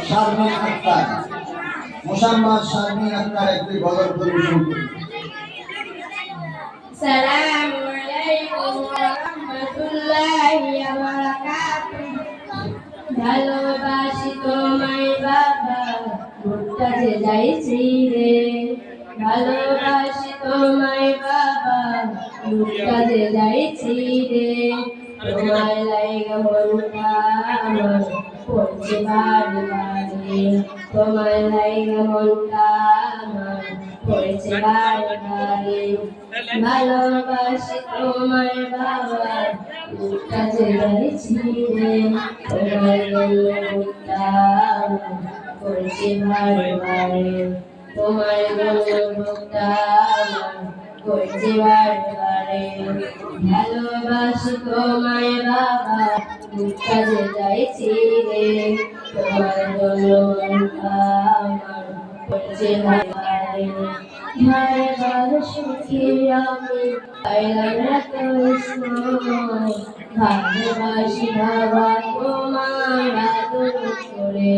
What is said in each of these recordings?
শারমিন আক্তার, মোসাম্মদ শারমিন আক্তার একটি গজল পরিবেশন করবেন। আসসালামু আলাইকুম ওয়া রাহমাতুল্লাহি ওয়া বারাকাতুহু। ভালোবাসি তোমায় বাবা, ঘুরতে যে যাইছি রে। ভালোবাসি তোমায় বাবা, ঘুরতে যে যাইছি রে। তোমায় লাইগা মনটা আমার পড়ছে বারে বারে। তোমায় লাইগা মনটা আমার পড়ছে বারে বারে। ভালোবাসি তোমায় বাবা, কাজে যাইছি রে। তোমার জন্য মুক্তা করছি বারে বারে। তোমার জন্য মুক্তা করছি বারে বারে। ভালোবাসি তোমায় বাবা, কাজে যাইছি রে। তোমার জন্য মুক্তা করছি বারে বারে। ঘরে ঘরে সুখী আমি পাইলাম না তো সময়। ভালোবাসি বাবা তোমার আদর করে।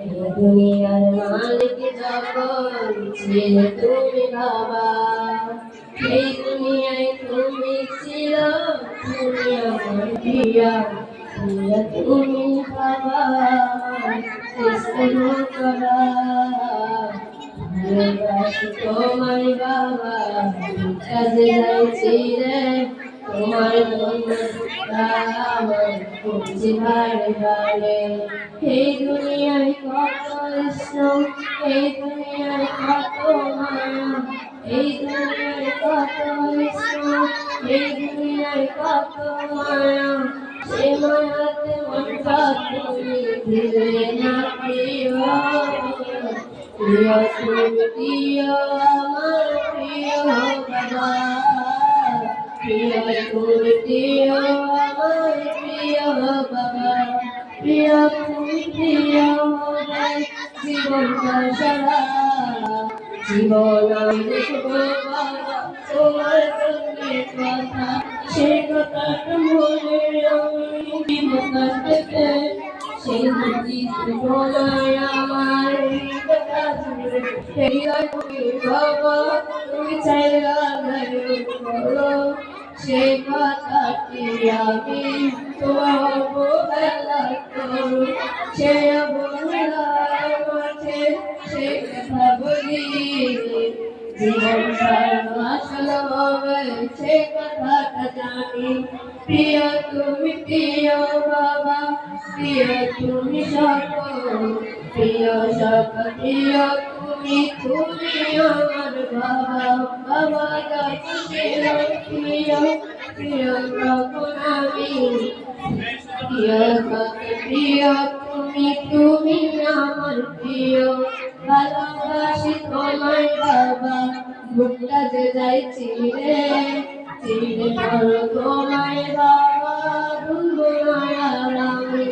এই দুনিয়ার মালিক যখন ছিলে তুমি বাবা, এই দুনিয়ায় তুমি ছিল, তুমি আমার প্রিয়া। তুমি বাবা করা। ভালোবাসি তোমায় বাবা, কাজে যাইছি রে। তোমার জন্য আমার করছি বারে বারে। এই দুনিয়ায় কত শ্রম, এই দুনিয়ায় কত মায়া, এই দুনিয়ায় কত শ্রম, এই দুনিয়ায় কত মায়া। সে মায়াতে মনটা তুমি দিলে না প্রিয়। প্রিয় তুমি প্রিয় আমার প্রিয় বাবা। প্রিয় তুমি প্রিয় আমার প্রিয় বাবা। প্রিয় তুমি প্রিয় জীবনটা সারা জীবন আমি দেখবো বাবা তোমার কথা। সে কথাটা মনে আমি মতাতে সেই বুঝি তোমায় আমার কথা জুড়ে। সেই তুমি বাবা তুমি চাইলা বলো, সে কথাটি আমি তোমার অবহেলা করো। সে অবহেলার মাঝে সে কথা বলি, জীবন আসল হবে সে কথাটা জানি। প্রিয় তুমি প্রিয় বাবা, প্রিয় তুমি সকল, প্রিয় সকল প্রিয় তুমি। তুমি আমার বাবা, বাবা যত ছিল প্রিয়, প্রিয় তখন আমি। প্রিয় কত প্রিয় তুমি, তুমি আমার প্রিয়। ভালোবাসি তোমায় বাবা, ঘুরতে যে যাইছি রে। চিনে পড়ো তোমায় বাবা, ভুলবো না আর আমি।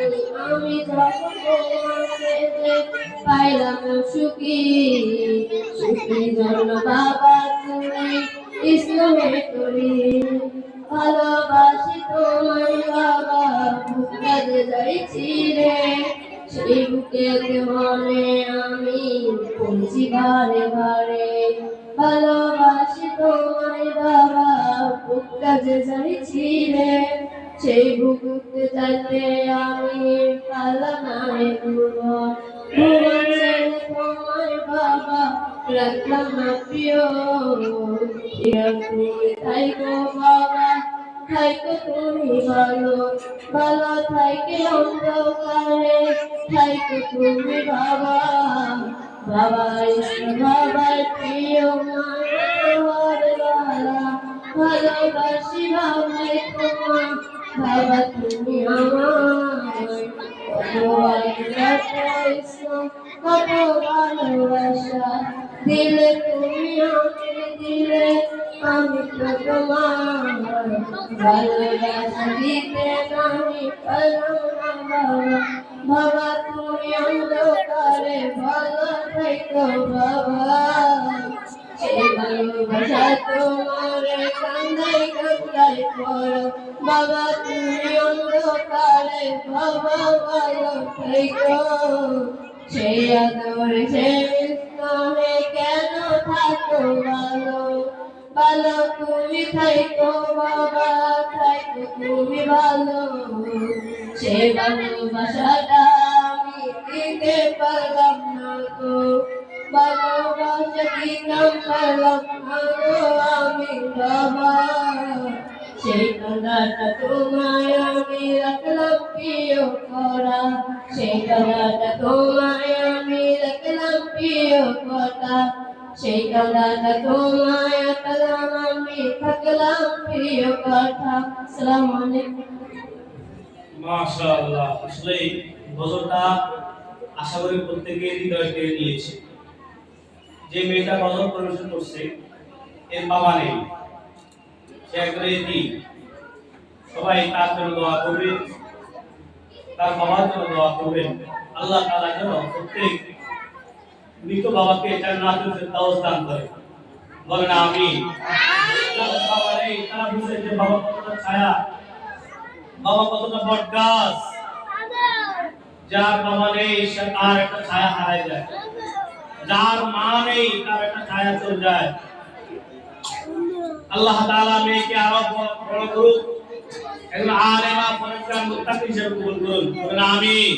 আমি যখন তোমাকে পাইলাম সুখী, সুখী জন্য বাবা তুমি ইসলামে করি। ভালোবাসি তোমায় বাবা, ঘুরতে যে যাইছি রে। সেই বুকেতে মনে আমি পড়ছি বারে বারে। ভালোবাসি তোমায় বাবা, বুকটা যে যাইছি রে। সেই বুকুতে যাইতে আমি পারলাম না রে ভুবন। ভুবন ছেড়ে তোমায় বাবা রাখলাম না প্রিয়। প্রিয় তুমি থাইকো বাবা, থাইকো তুমি ভালো, ভালো থাইকে অন্ধকারে। থাইকো তুমি বাবা, বাবা বাবার প্রিয় মায়ের বালা। ভালোবাসি বাবাই তোমার, বাবা তুমি আমার। কত ভালোবাসা দিলে তুমি আমাকে দিলে, আমি তো তোমার। ভালোবাসা দিতে আমি পারলাম না বাবা, বাবা তুমি অন্ধকারে ভালো থেকো বাবা। সেই ভালোবাসা তোমারে কান্দাই কান্দাই করো বাবা তুমি অন্ধকারে বাবা ভালো থেকো সেই আদরে সেই স্নেহে কেন থাকো ভালো ভালো তুমি থাকো বাবা থাকো তুমি ভালো সেই ভালোবাসাটা আমি দিতে পারলাম না গো ভালোবাসা দিতাম পারলাম না গো আমি বাবা সেই কান্নাটা তোমায় আমি রাখলাম প্রিয় করা সেই কান্নাটা তোমায় আমি রাখলাম প্রিয় কথা সেই কান্নাটা তোমায় রাখলাম আমি থাকলাম প্রিয় কথা আসসালামু আলাইকুম মাশাআল্লাহ আসলে গজলটা আশা করি প্রত্যেকের হৃদয় কেড়ে নিয়েছে। যে মেয়েটা গজল পরিবেশন করছে এর বাবা নেই, সে একজন এতিম। সবাই তার জন্য দোয়া করবেন, তার বাবার জন্য দোয়া করবেন। আল্লাহ তাআলা যেন প্রত্যেক মৃত বাবাকে জান্নাতুল ফেরদাউস দান করে। বলেন আমিন। যাদের বাবা নেই তারা বুঝে যে বাবা কতটা ছায়া, বাবা কতটা বট গাছ। যার বাবা নেই সে তার একটা ছায়া হারায় যায়, যার মা নেই তার একটা ছায়া চলে যায়। আল্লাহ তাআলা মেয়েকে আরো বড় করুক, একজন আলেমা পরিত্রাণ মুত্তাকি হিসেবে কবুল করুন। বলেন আমিন।